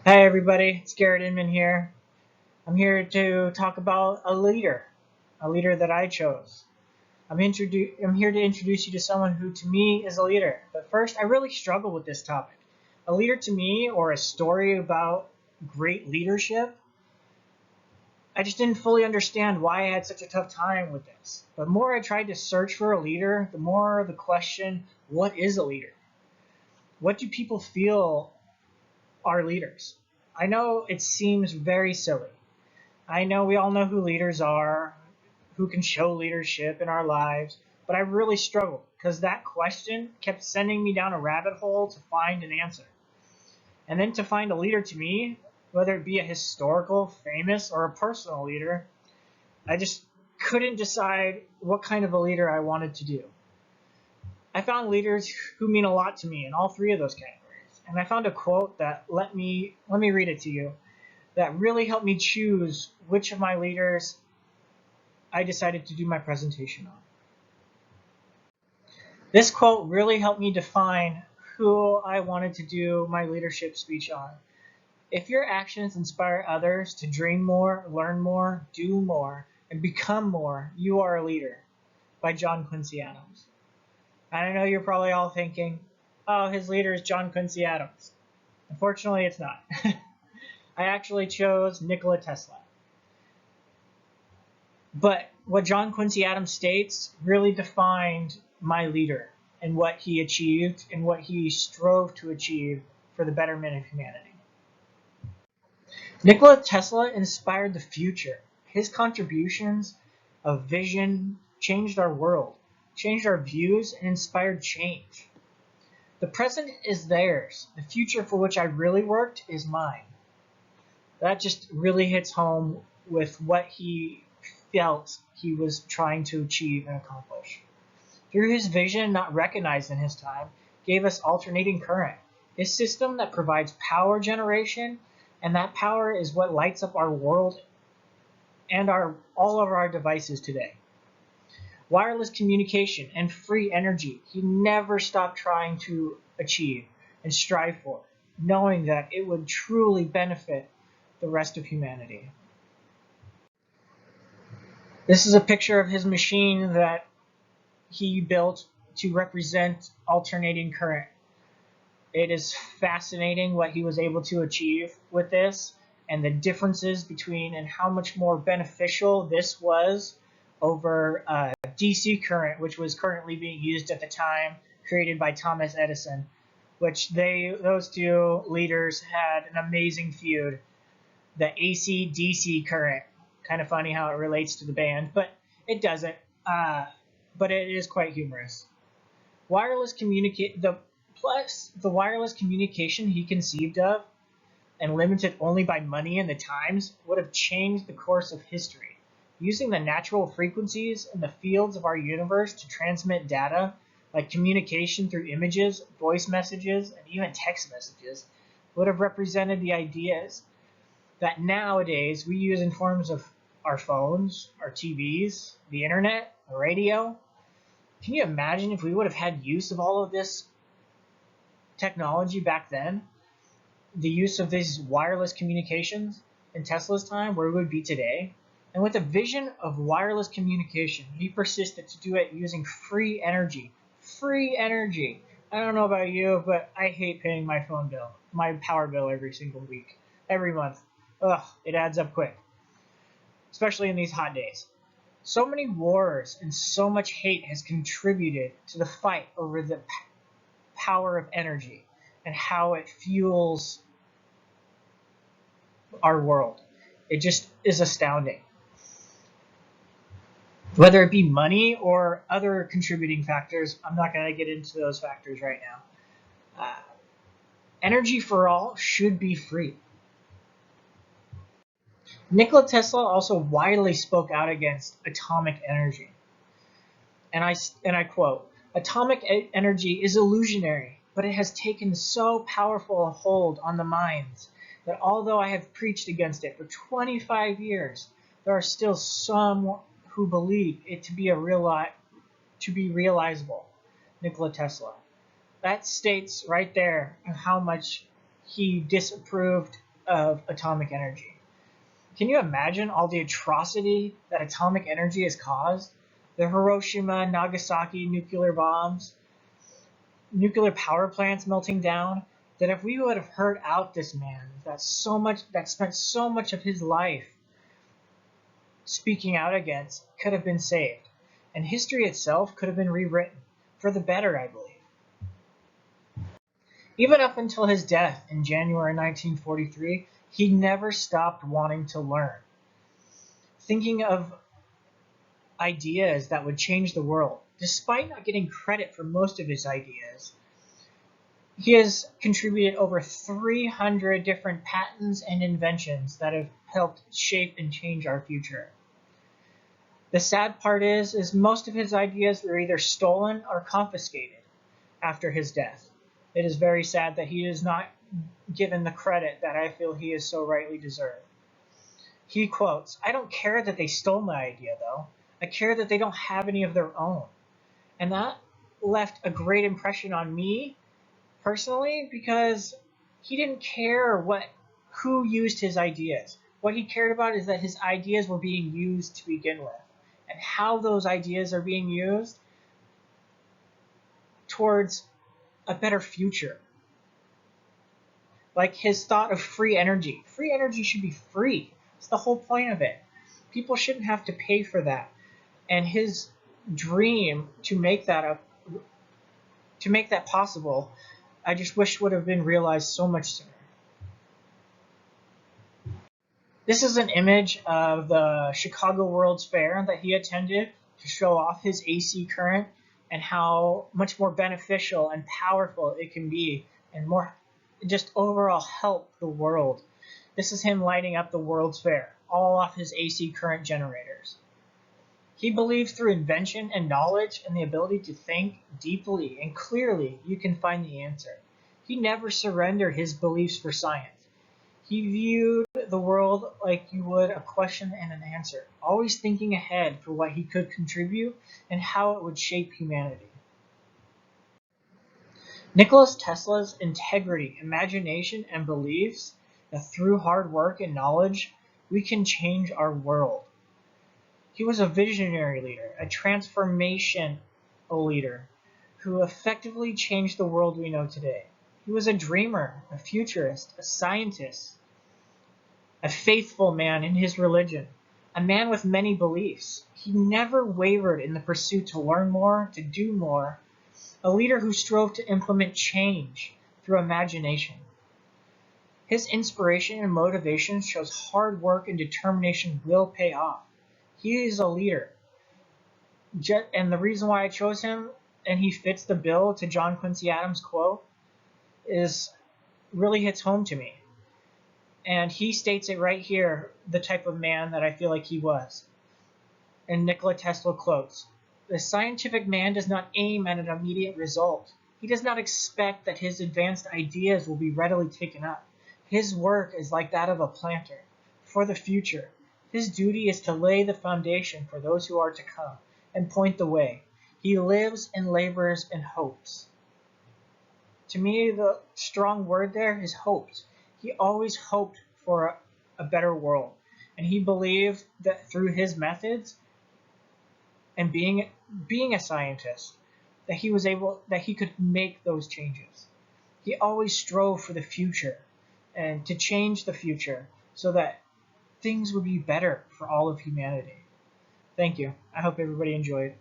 Hi everybody, it's Garrett Inman here. I'm here to talk about a leader that I chose. I'm here to introduce you to someone who to me is a leader. But first, I really struggle with this topic. A leader to me, or a story about great leadership, I just didn't fully understand why I had such a tough time with this. The more I tried to search for a leader, the more the question, what is a leader? What do people feel are leaders? I know it seems very silly. I know we all know who leaders are, who can show leadership in our lives, but I really struggled because that question kept sending me down a rabbit hole to find an answer. And then to find a leader to me, whether it be a historical, famous, or a personal leader, I just couldn't decide what kind of a leader I wanted to do. I found leaders who mean a lot to me in all three of those categories. And I found a quote that let me read it to you that really helped me choose which of my leaders I decided to do my presentation on. This quote really helped me define who I wanted to do my leadership speech on. If your actions inspire others to dream more, learn more, do more, and become more, you are a leader. By John Quincy Adams. I know you're probably all thinking, oh, his leader is John Quincy Adams. Unfortunately, it's not. I actually chose Nikola Tesla. But what John Quincy Adams states really defined my leader and what he achieved and what he strove to achieve for the betterment of humanity. Nikola Tesla inspired the future. His contributions of vision changed our world, changed our views, and inspired change. The present is theirs. The future for which I really worked is mine. That just really hits home with what he felt he was trying to achieve and accomplish. Through his vision, not recognized in his time, gave us alternating current, his system that provides power generation, and that power is what lights up our world and all of our devices today. Wireless communication and free energy, he never stopped trying to achieve and strive for, knowing that it would truly benefit the rest of humanity. This is a picture of his machine that he built to represent alternating current. It is fascinating what he was able to achieve with this and the differences between and how much more beneficial this was over DC current, which was currently being used at the time, created by Thomas Edison, which those two leaders had an amazing feud. The AC DC current. Kind of funny how it relates to the band, but it doesn't. But it is quite humorous. The wireless communication he conceived of and limited only by money and the times would have changed the course of history. Using the natural frequencies and the fields of our universe to transmit data, like communication through images, voice messages, and even text messages, would have represented the ideas that nowadays we use in forms of our phones, our TVs, the internet, the radio. Can you imagine if we would have had use of all of this technology back then? The use of these wireless communications in Tesla's time, where we would be today? And with a vision of wireless communication, he persisted to do it using free energy. Free energy. I don't know about you, but I hate paying my phone bill, my power bill every single week, every month. Ugh, it adds up quick, especially in these hot days. So many wars and so much hate has contributed to the fight over the power of energy and how it fuels our world. It just is astounding. Whether it be money or other contributing factors, I'm not going to get into those factors right now. Energy for all should be free. Nikola Tesla also widely spoke out against atomic energy. And I quote, atomic energy is illusionary, but it has taken so powerful a hold on the minds that although I have preached against it for 25 years, there are still some who believe it to be realizable. Nikola Tesla. That states right there how much he disapproved of atomic energy. Can you imagine all the atrocity that atomic energy has caused? The Hiroshima, Nagasaki nuclear bombs, nuclear power plants melting down. That if we would have heard out this man that spent so much of his life speaking out against could have been saved. And history itself could have been rewritten for the better, I believe. Even up until his death in January 1943, he never stopped wanting to learn, thinking of ideas that would change the world. Despite not getting credit for most of his ideas, he has contributed over 300 different patents and inventions that have helped shape and change our future. The sad part is most of his ideas were either stolen or confiscated after his death. It is very sad that he is not given the credit that I feel he is so rightly deserved. He quotes, "I don't care that they stole my idea, though. I care that they don't have any of their own." And that left a great impression on me personally, because he didn't care who used his ideas. What he cared about is that his ideas were being used to begin with, and how those ideas are being used towards a better future. Like his thought of free energy. Free energy should be free. It's the whole point of it. People shouldn't have to pay for that. And his dream to make that possible, I just wish would have been realized so much sooner. This is an image of the Chicago World's Fair that he attended to show off his AC current and how much more beneficial and powerful it can be, and more just overall help the world. This is him lighting up the World's Fair, all off his AC current generators. He believed through invention and knowledge and the ability to think deeply and clearly you can find the answer. He never surrendered his beliefs for science. He viewed the world like you would a question and an answer, always thinking ahead for what he could contribute and how it would shape humanity. Nikola Tesla's integrity, imagination, and beliefs that through hard work and knowledge, we can change our world. He was a visionary leader, a transformational leader who effectively changed the world we know today. He was a dreamer, a futurist, a scientist, a faithful man in his religion, a man with many beliefs. He never wavered in the pursuit to learn more, to do more, a leader who strove to implement change through imagination. His inspiration and motivation shows hard work and determination will pay off. He is a leader. And the reason why I chose him, and he fits the bill to John Quincy Adams' quote, is really hits home to me. And he states it right here, the type of man that I feel like he was. And Nikola Tesla quotes, "The scientific man does not aim at an immediate result. He does not expect that his advanced ideas will be readily taken up. His work is like that of a planter, for the future. His duty is to lay the foundation for those who are to come, and point the way. He lives and labors and hopes." To me, the strong word there is hopes. He always hoped for a better world, and he believed that through his methods and being a scientist, that he could make those changes. He always strove for the future and to change the future so that things would be better for all of humanity. Thank you. I hope everybody enjoyed.